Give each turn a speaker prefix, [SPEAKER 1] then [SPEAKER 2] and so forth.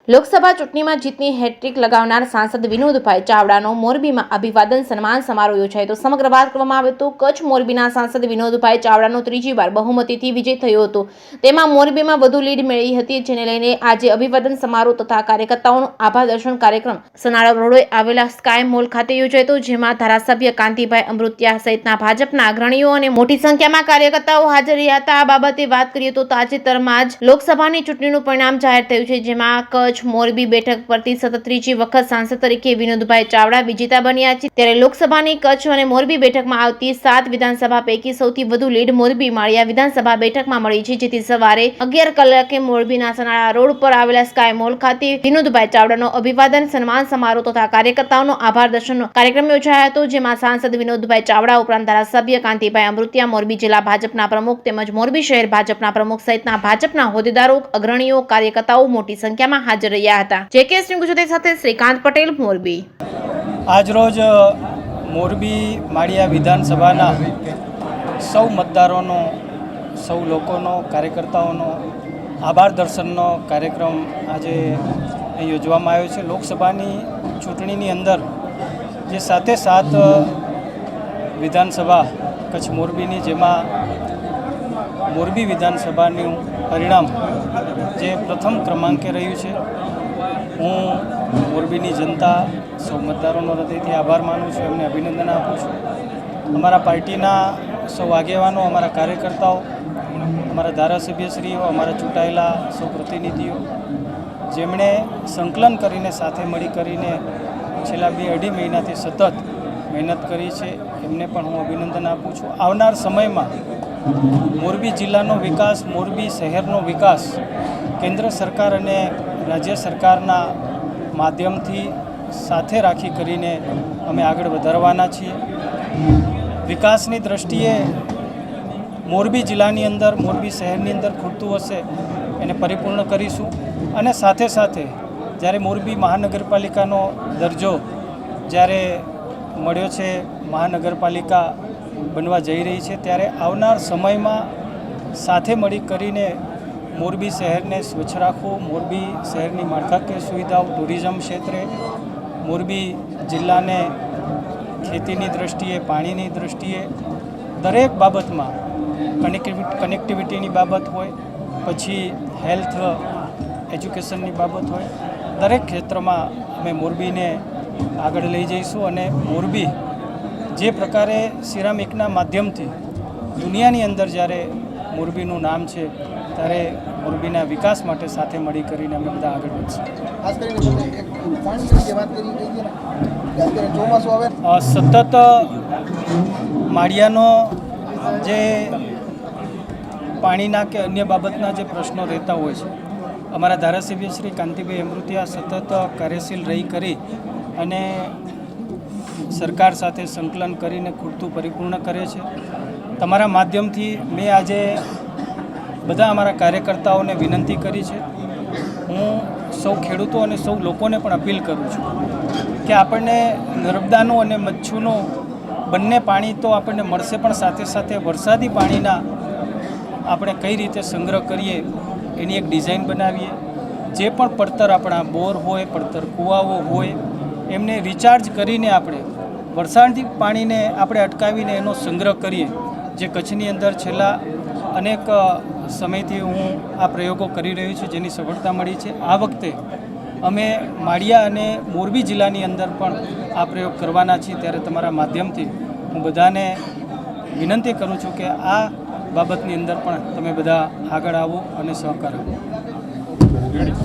[SPEAKER 1] લોકસભા ચૂંટણીમાં જીતની હેટ્રિક લગાવનાર સાંસદ વિનોદભાઈ ચાવડાનો મોરબીમાં અભિવાદન સન્માન સમારોહ યોજાયો તો સમગ્ર વાત કરવામાં આવે તો કચ્છ મોરબીના સાંસદ વિનોદભાઈ ચાવડાનો ત્રીજી વાર બહુમતીથી વિજય થયો હતો। તેમાં મોરબીમાં વધુ લીડ મેળવી હતી, જેને લઈને આજે અભિવાદન સમારોહ તથા કાર્યકર્તાઓનો આભાર દર્શન કાર્યક્રમ સનાળા રોડે આવેલા સ્કાય મોલ ખાતે યોજાયો હતો, જેમાં ધારાસભ્ય કાંતિભાઈ અમૃતિયા સહિતના ભાજપના અગ્રણીઓ અને મોટી સંખ્યામાં કાર્યકર્તાઓ હાજર રહ્યા હતા। આ બાબતે વાત કરીએ તો તાજેતરમાં જ લોકસભાની ચૂંટણીનું પરિણામ જાહેર થયું છે, જેમાં કચ્છ મોરબી બેઠક પરથી સતત ત્રીજી વખત સાંસદ તરીકે વિનોદભાઈ ચાવડા વિજેતા બન્યા છે। ત્યારે લોકસભાની કચ્છ અને મોરબી બેઠકમાં આવતી 7 વિધાનસભા પૈકી સૌથી વધુ લીડ મોરબી માળિયા વિધાનસભા બેઠકમાં મળી છે, જેથી સવારે 11 કલાકે મોરબીના સનાળા રોડ પર આવેલા સ્કાય મોલ ખાતે વિનોદભાઈ ચાવડાનો અભિવાદન સન્માન સમારોહ તથા કાર્યકર્તાઓનો આભાર દર્શનનો કાર્યક્રમ યોજાયો હતો, જેમાં સાંસદ વિનોદભાઈ ચાવડા ઉપરાંત ધારાસભ્ય કાંતિભાઈ અમૃતિયા, મોરબી જિલ્લા ભાજપના પ્રમુખ તેમજ મોરબી શહેર ભાજપના પ્રમુખ સહિતના ભાજપના હોદ્દેદારો, અગ્રણીઓ, કાર્યકર્તાઓ મોટી સંખ્યામાં હાજર રહ્યા હતા। જેકે ન્યૂઝ ગુજરાતી સાથે શ્રીકાંત પટેલ, મોરબી।
[SPEAKER 2] આજરોજ મોરબી માળિયા વિધાનસભાના સૌ મતદારોનો, સૌ લોકોનો, કાર્યકર્તાઓનો આભાર દર્શનનો કાર્યક્રમ આજે યોજવામાં આવ્યો છે। લોકસભાની ચૂંટણીની અંદર જે સાથે સાત વિધાનસભા કચ્છ મોરબીની, જેમાં મોરબી વિધાનસભાનું પરિણામ જે પ્રથમ ક્રમાંકે રહ્યું છે, હું મોરબીની જનતા, સૌ મતદારોનો હૃદયથી આભાર માનું છું, એમને અભિનંદન આપું છું। અમારા પાર્ટીના સૌ આગેવાનો, અમારા કાર્યકર્તાઓ, અમારા ધારાસભ્યશ્રીઓ, અમારા ચૂંટાયેલા સૌ પ્રતિનિધિઓ, જેમણે સંકલન કરીને, સાથે મળી કરીને છેલ્લા 2-2.5 મહિનાથી સતત મહેનત કરી છે, એમને પણ હું અભિનંદન આપું છું। આવનાર સમયમાં મોરબી જિલ્લાનો વિકાસ, મોરબી શહેરનો વિકાસ કેન્દ્ર સરકાર અને રાજ્ય સરકારના માધ્યમથી સાથે રાખી કરીને અમે આગળ વધારવાના છીએ। વિકાસની દ્રષ્ટિએ મોરબી જિલ્લાની અંદર, મોરબી શહેરની અંદર ખૂટતું હશે એને પરિપૂર્ણ કરીશું, અને સાથે સાથે જ્યારે મોરબી મહાનગરપાલિકાનો દરજ્જો જ્યારે મળ્યો છે, મહાનગરપાલિકા બનવા જઈ રહી છે, ત્યારે આવનાર સમયમાં સાથે મળી કરીને મોરબી શહેરને સ્વચ્છ રાખવું, મોરબી શહેરની માળખાકીય સુવિધાઓ, ટુરિઝમ ક્ષેત્રે, મોરબી જિલ્લાને ખેતીની દ્રષ્ટિએ, પાણીની દ્રષ્ટિએ દરેક બાબતમાં, કનેક્ટિવિટીની બાબત હોય, પછી હેલ્થ એજ્યુકેશનની બાબત હોય, દરેક ક્ષેત્રમાં અમે મોરબીને આગળ લઈ જઈશું। અને મોરબી જે પ્રકારે સિરામિકના માધ્યમથી દુનિયાની અંદર જ્યારે મોરબીનું નામ છે, ત્યારે મોરબીના વિકાસ માટે સાથે મળી કરીને અમે બધા આગળ વધશું। સતત માળિયાનો જે પાણીના કે અન્ય બાબતના જે પ્રશ્નો રહેતા હોય છે, અમારા ધારાસભ્ય શ્રી કાંતિભાઈ અમૃતિયા સતત કાર્યશીલ રહી કરી અને સરકાર સાથે સંકલન કરીને ખૂટતું પરિપૂર્ણ કરે છે। તમારા માધ્યમથી મેં આજે બધા અમારા કાર્યકર્તાઓને વિનંતી કરી છે। હું સૌ ખેડૂતો અને સૌ લોકોને પણ અપીલ કરું છું કે આપણને નર્મદાનું અને મચ્છુનું બંને પાણી તો આપણને મળશે, પણ સાથે સાથે વરસાદી પાણીના આપણે કઈ રીતે સંગ્રહ કરીએ એની એક ડિઝાઇન બનાવીએ। જે પણ પડતર આપણા બોર હોય, પડતર કૂવાઓ હોય, એમને રિચાર્જ કરીને આપણે વરસાદી પાણીને આપણે અટકાવીને એનો સંગ્રહ કરીએ, જે કચ્છની અંદર છેલ્લા અનેક સમયથી હું આ પ્રયોગો કરી રહ્યો છું, જેની સફળતા મળી છે। આ વખતે અમે માળિયા અને મોરબી જિલ્લાની અંદર પણ આ પ્રયોગ કરવાના છીએ, ત્યારે તમારા માધ્યમથી હું બધાને વિનંતી કરું છું કે આ બાબતની અંદર પણ તમે બધા આગળ આવો અને સહકાર આપો।